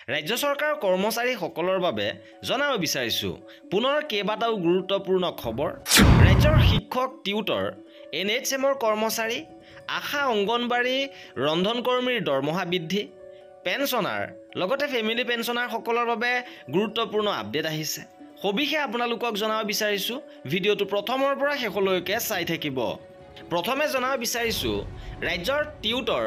ৰাজ্য চৰকাৰৰ কৰ্মচাৰীসকলৰ বাবে জনাব বিচাৰিছোঁ পুনৰ কেইবাটাও গুৰুত্বপূৰ্ণ খবৰ। ৰাজ্যৰ শিক্ষক, টিউটৰ, NHMৰ কৰ্মচাৰী, আশা, অংগনবাড়ী, ৰন্ধনকৰ্মীৰ দৰমহা বৃদ্ধি, পেঞ্চনাৰ লগতে ফেমিলি পেঞ্চনাৰসকলৰ বাবে গুৰুত্বপূৰ্ণ আপডেট আহিছে। সবিশেষ আপোনালোকক জনাব বিচাৰিছোঁ, ভিডিঅ'টো প্ৰথমৰ পৰা শেষলৈকে চাই থাকিব। প্ৰথমে জনাব বিচাৰিছোঁ ৰাজ্যৰ টিউটৰ,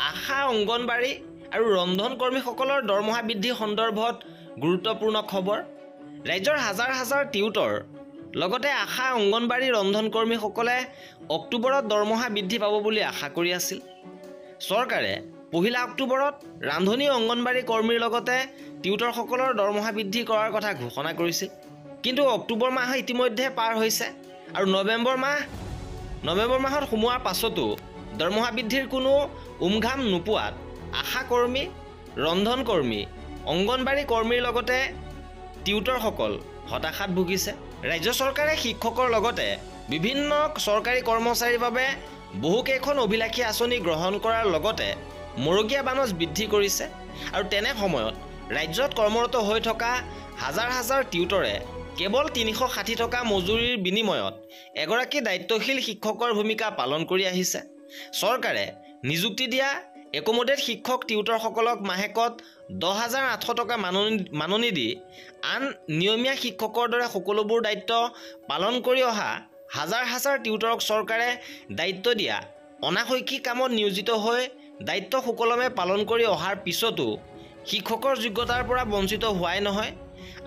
আশা, অংগনবাড়ী আৰু ৰন্ধনকৰ্মীসকলৰ দৰমহা বৃদ্ধি সন্দৰ্ভত গুৰুত্বপূৰ্ণ খবৰ। ৰাজ্যৰ হাজাৰ হাজাৰ টিউটৰ লগতে আশা, অংগনবাড়ী, ৰন্ধনকৰ্মীসকলে অক্টোবৰত দৰমহা বৃদ্ধি পাব বুলি আশা কৰি আছিল। চৰকাৰে 1 অক্টোবৰত ৰান্ধনী, অংগনবাড়ী কৰ্মীৰ লগতে টিউটৰসকলৰ দৰমহা বৃদ্ধি কৰাৰ কথা ঘোষণা কৰিছিল। কিন্তু অক্টোবৰ মাহ ইতিমধ্যে পাৰ হৈছে আৰু নৱেম্বৰ মাহত সোমোৱাৰ পাছতো দৰমহা বৃদ্ধিৰ কোনো উমঘাম নোপোৱাত আশা কৰ্মী, ৰন্ধনকৰ্মী, অংগনবাড়ী কৰ্মীৰ লগতে টিউটৰসকল হতাশাত ভুগিছে। ৰাজ্য চৰকাৰে শিক্ষকৰ লগতে বিভিন্ন চৰকাৰী কৰ্মচাৰীৰ বাবে বহুকেইখন অভিলাষী আঁচনি গ্ৰহণ কৰাৰ লগতে মৰগীয়া বানজ বৃদ্ধি কৰিছে আৰু তেনে সময়ত ৰাজ্যত কৰ্মৰত হৈ থকা হাজাৰ হাজাৰ টিউটৰে কেৱল 360 টকা মজুৰিৰ বিনিময়ত এগৰাকী দায়িত্বশীল শিক্ষকৰ ভূমিকা পালন কৰি আহিছে। চৰকাৰে নিযুক্তি দিয়া একমোডেট শিক্ষক টিউটৰসকলক মাহেকত 10,800 টকা মাননি দি আন নিয়মীয়া শিক্ষকৰ দৰে সকলোবোৰ দায়িত্ব পালন কৰি অহা হাজাৰ হাজাৰ টিউটৰক চৰকাৰে দায়িত্ব দিয়া অনাশৈক্ষিক কামত নিয়োজিত হৈ দায়িত্ব সুকলমে পালন কৰি অহাৰ পিছতো শিক্ষকৰ যোগ্যতাৰ পৰা বঞ্চিত হোৱাই নহয়,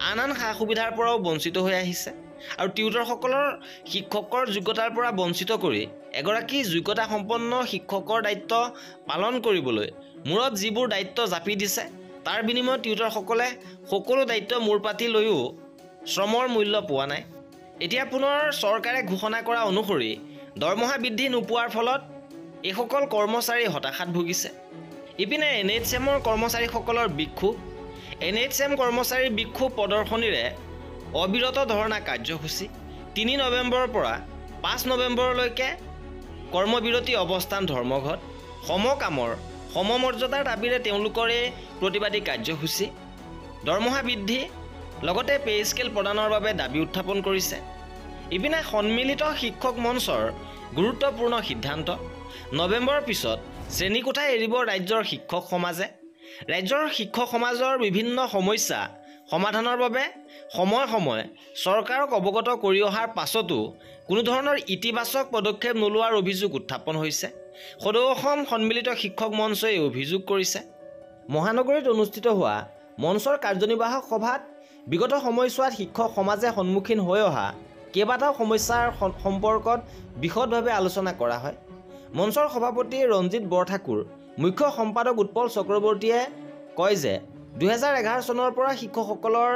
আন সা সুবিধাৰ পৰাও বঞ্চিত হৈ আহিছে আৰু টিউটৰসকলৰ শিক্ষকৰ যোগ্যতাৰ পৰা বঞ্চিত কৰি এগৰাকী যোগ্যতা সম্পন্ন শিক্ষকৰ দায়িত্ব পালন কৰিবলৈ মূৰত যিবোৰ দায়িত্ব জাপি দিছে তাৰ বিনিময়ত টিউটৰসকলে সকলো দায়িত্ব মূৰ পাতি লৈও শ্ৰমৰ মূল্য পোৱা নাই। এতিয়া পুনৰ চৰকাৰে ঘোষণা কৰা অনুসৰি দৰমহা বৃদ্ধি নোপোৱাৰ ফলত এইসকল কৰ্মচাৰী হতাশাত ভুগিছে। ইপিনে NHMৰ কৰ্মচাৰীসকলৰ বিক্ষোভ। NHM কৰ্মচাৰীৰ বিক্ষোভ প্ৰদৰ্শনীৰে অবিৰত ধৰ্ণা কাৰ্যসূচী 3 নৱেম্বৰৰ পৰা 5 নৱেম্বৰলৈকে কৰ্মবিৰতি অৱস্থান ধৰ্মঘট। সমকামৰ সমমৰ্যাদাৰ দাবীৰে তেওঁলোকৰ এই প্ৰতিবাদী কাৰ্যসূচী। দৰমহা বৃদ্ধি লগতে পে স্কেল প্ৰদানৰ বাবে দাবী উত্থাপন কৰিছে। ইপিনে সন্মিলিত শিক্ষক মঞ্চৰ গুৰুত্বপূৰ্ণ সিদ্ধান্ত। নৱেম্বৰৰ পিছত শ্ৰেণীকোঠা এৰিব ৰাজ্যৰ শিক্ষক সমাজে। ৰাজ্যৰ শিক্ষক সমাজৰ বিভিন্ন সমস্যা সমাধানৰ বাবে সময়ে সময়ে চৰকাৰক অৱগত কৰি অহাৰ পাছতো কোনো ধৰণৰ ইতিবাচক পদক্ষেপ নোলোৱাৰ অভিযোগ উত্থাপন হৈছে। সদৌ অসম সন্মিলিত শিক্ষক মঞ্চই এই অভিযোগ কৰিছে। মহানগৰীত অনুষ্ঠিত হোৱা মঞ্চৰ কাৰ্যনিৰ্বাহক সভাত বিগত সময়ছোৱাত শিক্ষক সমাজে সন্মুখীন হৈ অহা কেইবাটাও সমস্যাৰ সম্পৰ্কত বিশদভাৱে আলোচনা কৰা হয়। মঞ্চৰ সভাপতি ৰঞ্জিত বৰঠাকুৰ, মুখ্য সম্পাদক উৎপল চক্ৰৱৰ্তীয়ে কয় যে 2011 চনৰ পৰা শিক্ষকসকলৰ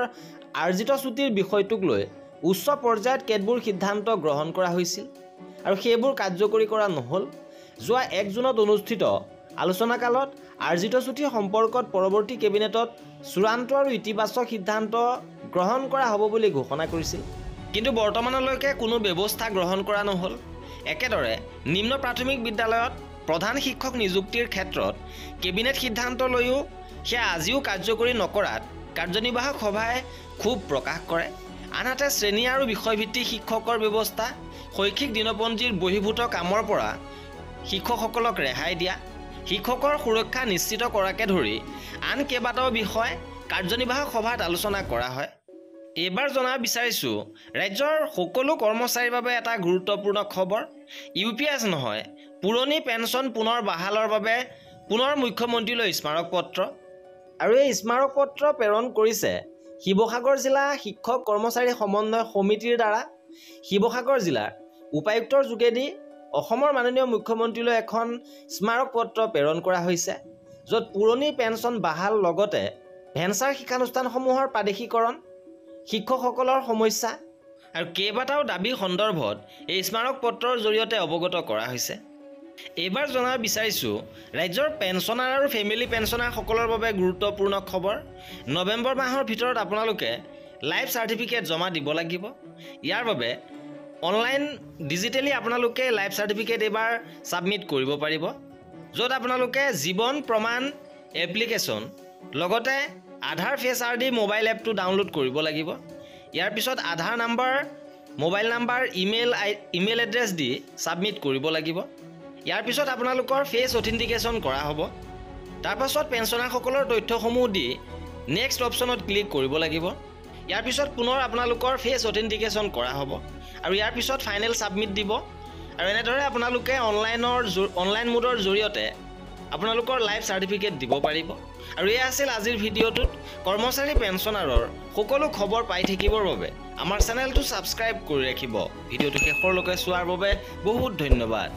আৰ্জিত ছুটিৰ বিষয়টোক লৈ উচ্চ পৰ্যায়ত কেতবোৰ সিদ্ধান্ত গ্ৰহণ কৰা হৈছিল আৰু সেইবোৰ কাৰ্যকৰী কৰা নহ'ল। যোৱা 1 জুনত অনুষ্ঠিত আলোচনাকালত আৰ্জিত ছুটি সম্পৰ্কত পৰৱৰ্তী কেবিনেটত চূড়ান্ত আৰু ইতিবাচক সিদ্ধান্ত গ্ৰহণ কৰা হ'ব বুলি ঘোষণা কৰিছিল, কিন্তু বৰ্তমানলৈকে কোনো ব্যৱস্থা গ্ৰহণ কৰা নহ'ল। একেদৰে নিম্ন প্ৰাথমিক বিদ্যালয়ত প্ৰধান শিক্ষক নিযুক্তিৰ ক্ষেত্ৰত কেবিনেট সিদ্ধান্ত লৈও সেয়া আজিও কাৰ্যকৰী নকৰাত কাৰ্যনিৰ্বাহক সভাই ক্ষোভ প্ৰকাশ কৰে। আনহাতে শ্ৰেণী আৰু বিষয়ভিত্তিক শিক্ষকৰ ব্যৱস্থা, শৈক্ষিক দিনপঞ্জীৰ বহিৰ্ভূত কামৰ পৰা শিক্ষকসকলক ৰেহাই দিয়া, শিক্ষকৰ সুৰক্ষা নিশ্চিত কৰাকে ধৰি আন কেইবাটাও বিষয় কাৰ্যনিৰ্বাহক সভাত আলোচনা কৰা হয়। এইবাৰ জনাব বিচাৰিছোঁ ৰাজ্যৰ সকলো কৰ্মচাৰীৰ বাবে এটা গুৰুত্বপূৰ্ণ খবৰ। UPS নহয়, পুৰণি পেঞ্চন পুনৰ বাহালৰ বাবে পুনৰ মুখ্যমন্ত্ৰীলৈ স্মাৰক পত্ৰ। আৰু এই স্মাৰক পত্ৰ প্ৰেৰণ কৰিছে শিৱসাগৰ জিলা শিক্ষক কৰ্মচাৰী সমন্বয় সমিতিৰ দ্বাৰা। শিৱসাগৰ জিলাৰ উপায়ুক্তৰ যোগেদি অসমৰ মাননীয় মুখ্যমন্ত্ৰীলৈ এখন স্মাৰক পত্ৰ প্ৰেৰণ কৰা হৈছে, য'ত পুৰণি পেঞ্চন বাহাল লগতে ভেঞ্চাৰ শিক্ষানুষ্ঠানসমূহৰ প্ৰাদেশিকৰণ, শিক্ষকসকলৰ সমস্যা আৰু কেইবাটাও দাবী সন্দৰ্ভত এই স্মাৰক পত্ৰৰ জৰিয়তে অৱগত কৰা হৈছে। এইবাৰ জনাব বিচাৰিছোঁ ৰাজ্যৰ পেঞ্চনাৰ আৰু ফেমিলি পেঞ্চনাৰসকলৰ বাবে গুৰুত্বপূৰ্ণ খবৰ। নৱেম্বৰ মাহৰ ভিতৰত আপোনালোকে লাইফ চাৰ্টিফিকেট জমা দিব লাগিব। ইয়াৰ বাবে অনলাইন ডিজিটেলি আপোনালোকে লাইফ চাৰ্টিফিকেট এইবাৰ ছাবমিট কৰিব পাৰিব, য'ত আপোনালোকে জীৱন প্ৰমাণ এপ্লিকেশ্যন লগতে আধাৰ ফেচ আইডি মোবাইল এপটো ডাউনলোড কৰিব লাগিব। ইয়াৰ পিছত Aadhaar number, mobile number, email address দি ছাবমিট কৰিব লাগিব। ইয়াৰ পিছত আপোনালোকৰ ফেচ অথেণ্টিকেশ্যন কৰা হ'ব। তাৰপাছত পেঞ্চনাৰসকলৰ তথ্যসমূহ দি নেক্সট অপশ্যনত ক্লিক কৰিব লাগিব। ইয়াৰ পিছত পুনৰ আপোনালোকৰ ফেচ অথেণ্টিকেশ্যন কৰা হ'ব আৰু ইয়াৰ পিছত ফাইনেল ছাবমিট দিব আৰু এনেদৰে আপোনালোকে অনলাইন মোডৰ জৰিয়তে আপোনালোকৰ লাইফ চাৰ্টিফিকেট দিব পাৰিব। আৰু এয়া আছিল আজিৰ ভিডিঅ'টোত কৰ্মচাৰী পেঞ্চনাৰৰ সকলো খবৰ পাই থাকিবৰ বাবে আমাৰ চেনেলটো ছাবস্ক্ৰাইব কৰি ৰাখিব। ভিডিঅ'টো শেষৰলৈকে চোৱাৰ বাবে বহুত ধন্যবাদ।